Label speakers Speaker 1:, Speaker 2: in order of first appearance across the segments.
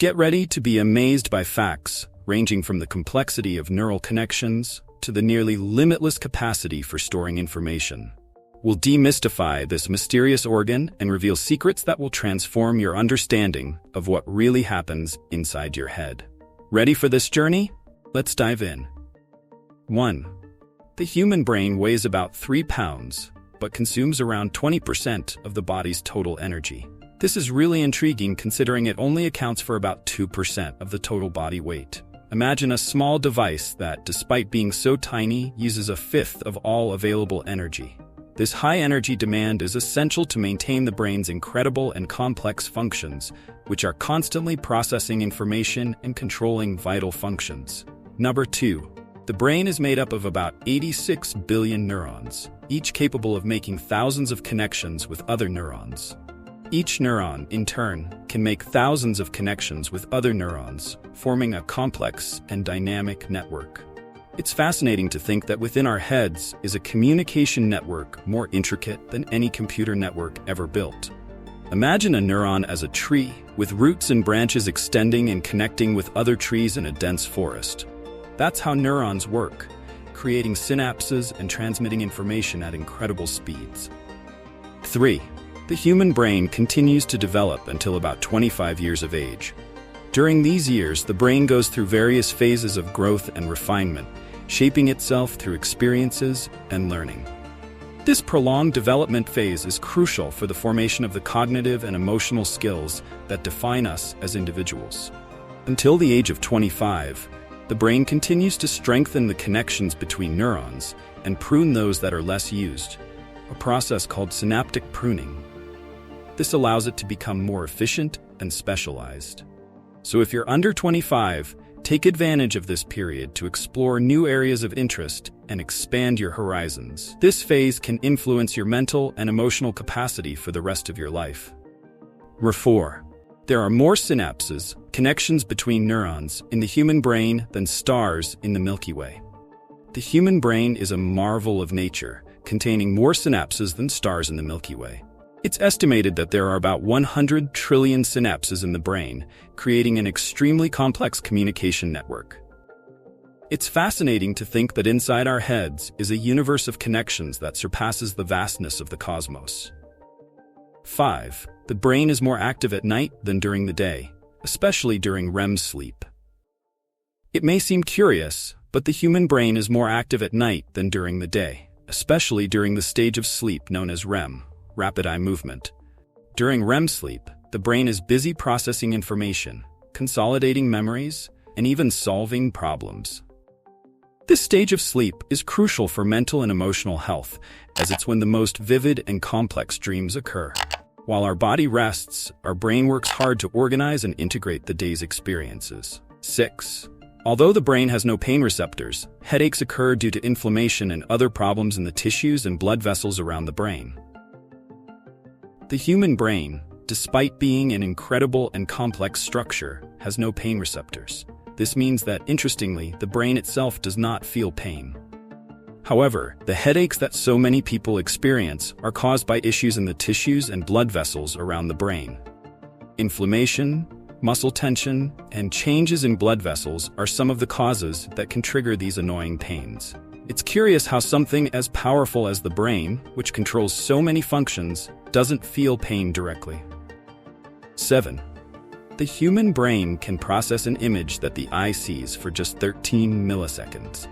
Speaker 1: Get ready to be amazed by facts ranging from the complexity of neural connections to the nearly limitless capacity for storing information. We'll demystify this mysterious organ and reveal secrets that will transform your understanding of what really happens inside your head. Ready for this journey? Let's dive in. 1. The human brain weighs about 3 pounds, but consumes around 20% of the body's total energy. This is really intriguing considering it only accounts for about 2% of the total body weight. Imagine a small device that, despite being so tiny, uses a fifth of all available energy. This high energy demand is essential to maintain the brain's incredible and complex functions, which are constantly processing information and controlling vital functions. Number 2. The brain is made up of about 86 billion neurons, each capable of making thousands of connections with other neurons. Each neuron, in turn, can make thousands of connections with other neurons, forming a complex and dynamic network. It's fascinating to think that within our heads is a communication network more intricate than any computer network ever built. Imagine a neuron as a tree, with roots and branches extending and connecting with other trees in a dense forest. That's how neurons work, creating synapses and transmitting information at incredible speeds. 3. The human brain continues to develop until about 25 years of age. During these years, the brain goes through various phases of growth and refinement, shaping itself through experiences and learning. This prolonged development phase is crucial for the formation of the cognitive and emotional skills that define us as individuals. Until the age of 25, the brain continues to strengthen the connections between neurons and prune those that are less used, a process called synaptic pruning. This allows it to become more efficient and specialized. So if you're under 25, take advantage of this period to explore new areas of interest and expand your horizons. This phase can influence your mental and emotional capacity for the rest of your life. 4. There are more synapses, connections between neurons, in the human brain than stars in the Milky Way. The human brain is a marvel of nature, containing more synapses than stars in the Milky Way. It's estimated that there are about 100 trillion synapses in the brain, creating an extremely complex communication network. It's fascinating to think that inside our heads is a universe of connections that surpasses the vastness of the cosmos. 5. The brain is more active at night than during the day, especially during REM sleep. It may seem curious, but the human brain is more active at night than during the day, especially during the stage of sleep known as REM. Rapid eye movement. During REM sleep, the brain is busy processing information, consolidating memories, and even solving problems. This stage of sleep is crucial for mental and emotional health, as it's when the most vivid and complex dreams occur. While our body rests, our brain works hard to organize and integrate the day's experiences. 6. Although the brain has no pain receptors, headaches occur due to inflammation and other problems in the tissues and blood vessels around the brain. The human brain, despite being an incredible and complex structure, has no pain receptors. This means that, interestingly, the brain itself does not feel pain. However, the headaches that so many people experience are caused by issues in the tissues and blood vessels around the brain. Inflammation, muscle tension, and changes in blood vessels are some of the causes that can trigger these annoying pains. It's curious how something as powerful as the brain, which controls so many functions, doesn't feel pain directly. 7. The human brain can process an image that the eye sees for just 13 milliseconds.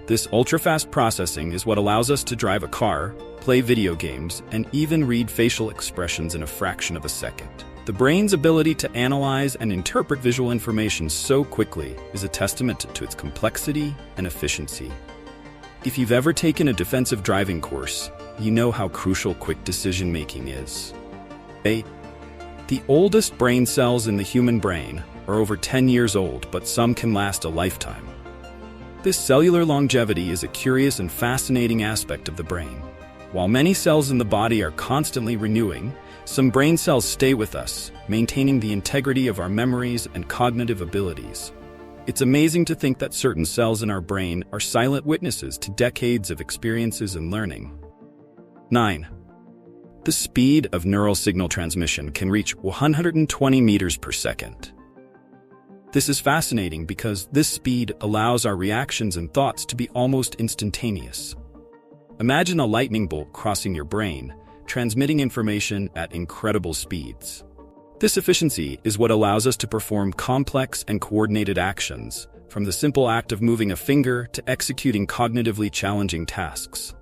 Speaker 1: This ultra-fast processing is what allows us to drive a car, play video games, and even read facial expressions in a fraction of a second. The brain's ability to analyze and interpret visual information so quickly is a testament to its complexity and efficiency. If you've ever taken a defensive driving course, you know how crucial quick decision-making is. 8. The oldest brain cells in the human brain are over 10 years old, but some can last a lifetime. This cellular longevity is a curious and fascinating aspect of the brain. While many cells in the body are constantly renewing, some brain cells stay with us, maintaining the integrity of our memories and cognitive abilities. It's amazing to think that certain cells in our brain are silent witnesses to decades of experiences and learning. 9. The speed of neural signal transmission can reach 120 meters per second. This is fascinating because this speed allows our reactions and thoughts to be almost instantaneous. Imagine a lightning bolt crossing your brain, transmitting information at incredible speeds. This efficiency is what allows us to perform complex and coordinated actions, from the simple act of moving a finger to executing cognitively challenging tasks.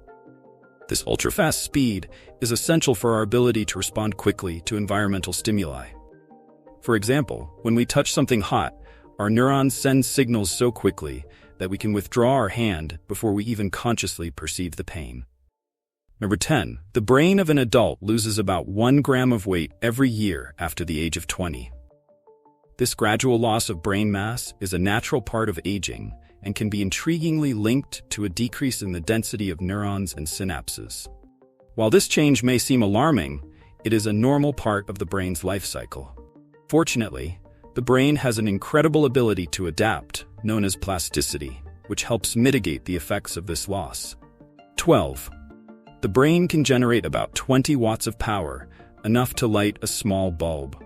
Speaker 1: This ultra-fast speed is essential for our ability to respond quickly to environmental stimuli. For example, when we touch something hot, our neurons send signals so quickly that we can withdraw our hand before we even consciously perceive the pain. Number 10. The brain of an adult loses about 1 gram of weight every year after the age of 20. This gradual loss of brain mass is a natural part of aging and can be intriguingly linked to a decrease in the density of neurons and synapses. While this change may seem alarming, it is a normal part of the brain's life cycle. Fortunately, the brain has an incredible ability to adapt, known as plasticity, which helps mitigate the effects of this loss. 12. The brain can generate about 20 watts of power, enough to light a small bulb.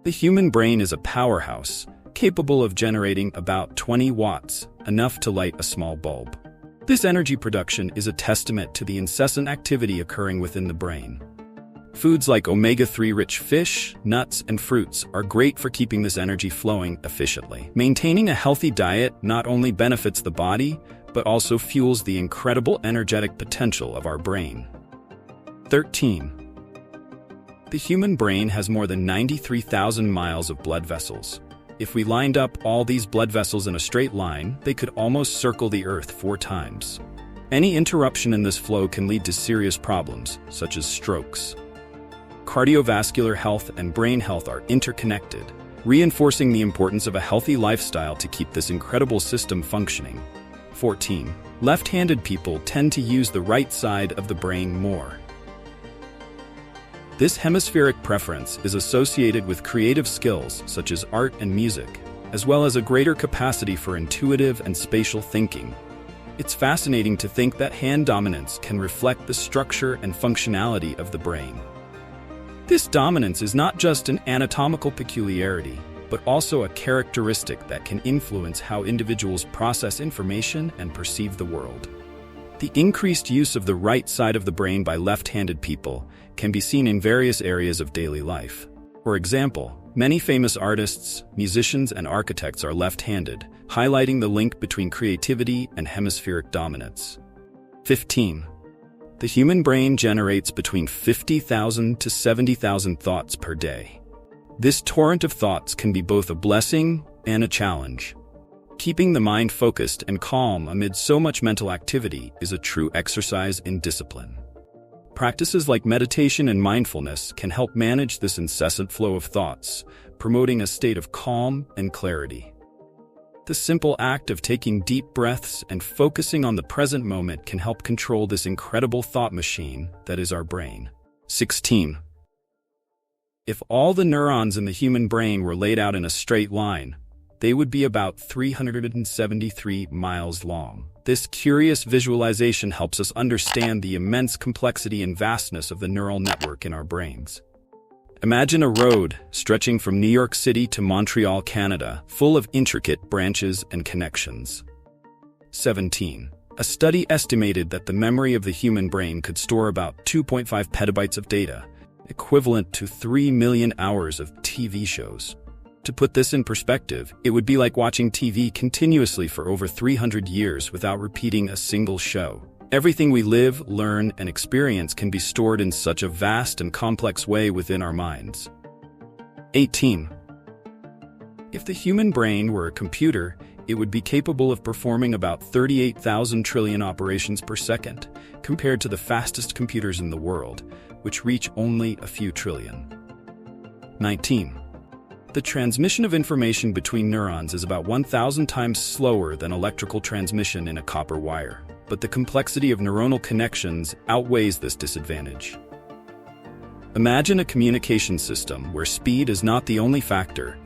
Speaker 1: The human brain is a powerhouse, capable of generating about 20 watts, enough to light a small bulb. This energy production is a testament to the incessant activity occurring within the brain. Foods like omega-3 rich fish, nuts, and fruits are great for keeping this energy flowing efficiently. Maintaining a healthy diet not only benefits the body, but also fuels the incredible energetic potential of our brain. 13. The human brain has more than 93,000 miles of blood vessels. If we lined up all these blood vessels in a straight line, they could almost circle the Earth 4 times. Any interruption in this flow can lead to serious problems, such as strokes. Cardiovascular health and brain health are interconnected, reinforcing the importance of a healthy lifestyle to keep this incredible system functioning. 14. Left-handed people tend to use the right side of the brain more. This hemispheric preference is associated with creative skills such as art and music, as well as a greater capacity for intuitive and spatial thinking. It's fascinating to think that hand dominance can reflect the structure and functionality of the brain. This dominance is not just an anatomical peculiarity, but also a characteristic that can influence how individuals process information and perceive the world. The increased use of the right side of the brain by left-handed people can be seen in various areas of daily life. For example, many famous artists, musicians, and architects are left-handed, highlighting the link between creativity and hemispheric dominance. 15. The human brain generates between 50,000 to 70,000 thoughts per day. This torrent of thoughts can be both a blessing and a challenge. Keeping the mind focused and calm amid so much mental activity is a true exercise in discipline. Practices like meditation and mindfulness can help manage this incessant flow of thoughts, promoting a state of calm and clarity. The simple act of taking deep breaths and focusing on the present moment can help control this incredible thought machine that is our brain. 16. If all the neurons in the human brain were laid out in a straight line, they would be about 373 miles long. This curious visualization helps us understand the immense complexity and vastness of the neural network in our brains. Imagine a road stretching from New York City to Montreal, Canada, full of intricate branches and connections. 17. A study estimated that the memory of the human brain could store about 2.5 petabytes of data, equivalent to 3 million hours of TV shows. To put this in perspective, it would be like watching TV continuously for over 300 years without repeating a single show. Everything we live, learn, and experience can be stored in such a vast and complex way within our minds. 18. If the human brain were a computer, it would be capable of performing about 38,000 trillion operations per second, compared to the fastest computers in the world, which reach only a few trillion. 19. The transmission of information between neurons is about 1,000 times slower than electrical transmission in a copper wire, but the complexity of neuronal connections outweighs this disadvantage. Imagine a communication system where speed is not the only factor,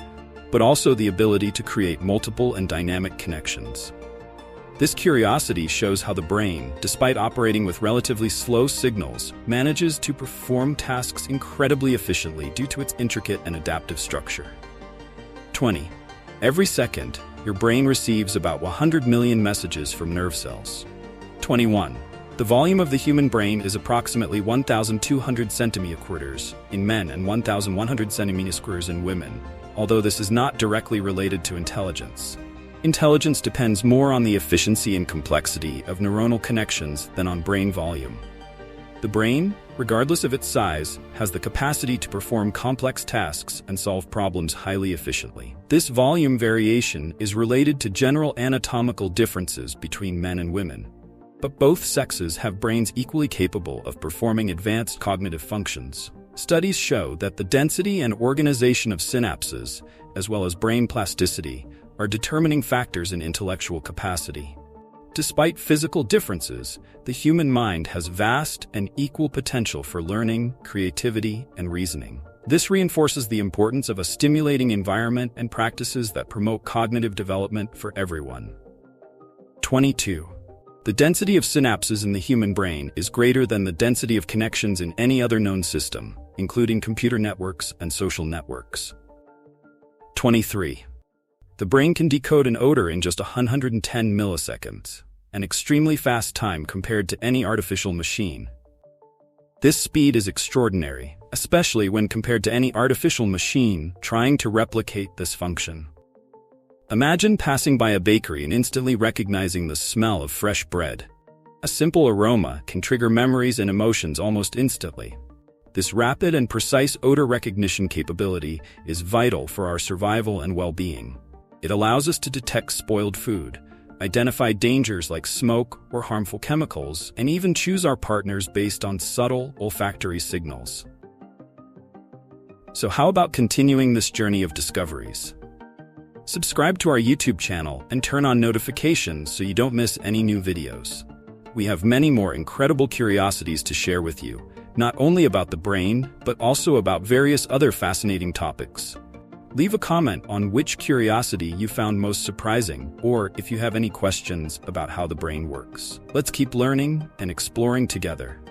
Speaker 1: but also the ability to create multiple and dynamic connections. This curiosity shows how the brain, despite operating with relatively slow signals, manages to perform tasks incredibly efficiently due to its intricate and adaptive structure. 20. Every second, your brain receives about 100 million messages from nerve cells. 21. The volume of the human brain is approximately 1,200 centimeters in men and 1,100 centimeters in women, although this is not directly related to intelligence. Intelligence depends more on the efficiency and complexity of neuronal connections than on brain volume. The brain, regardless of its size, has the capacity to perform complex tasks and solve problems highly efficiently. This volume variation is related to general anatomical differences between men and women. But both sexes have brains equally capable of performing advanced cognitive functions. Studies show that the density and organization of synapses, as well as brain plasticity, are determining factors in intellectual capacity. Despite physical differences, the human mind has vast and equal potential for learning, creativity, and reasoning. This reinforces the importance of a stimulating environment and practices that promote cognitive development for everyone. 22. The density of synapses in the human brain is greater than the density of connections in any other known system, including computer networks and social networks. 23. The brain can decode an odor in just 110 milliseconds, an extremely fast time compared to any artificial machine. This speed is extraordinary, especially when compared to any artificial machine trying to replicate this function. Imagine passing by a bakery and instantly recognizing the smell of fresh bread. A simple aroma can trigger memories and emotions almost instantly. This rapid and precise odor recognition capability is vital for our survival and well-being. It allows us to detect spoiled food, identify dangers like smoke or harmful chemicals, and even choose our partners based on subtle olfactory signals. So how about continuing this journey of discoveries? Subscribe to our YouTube channel and turn on notifications so you don't miss any new videos. We have many more incredible curiosities to share with you, not only about the brain, but also about various other fascinating topics. Leave a comment on which curiosity you found most surprising, or if you have any questions about how the brain works. Let's keep learning and exploring together.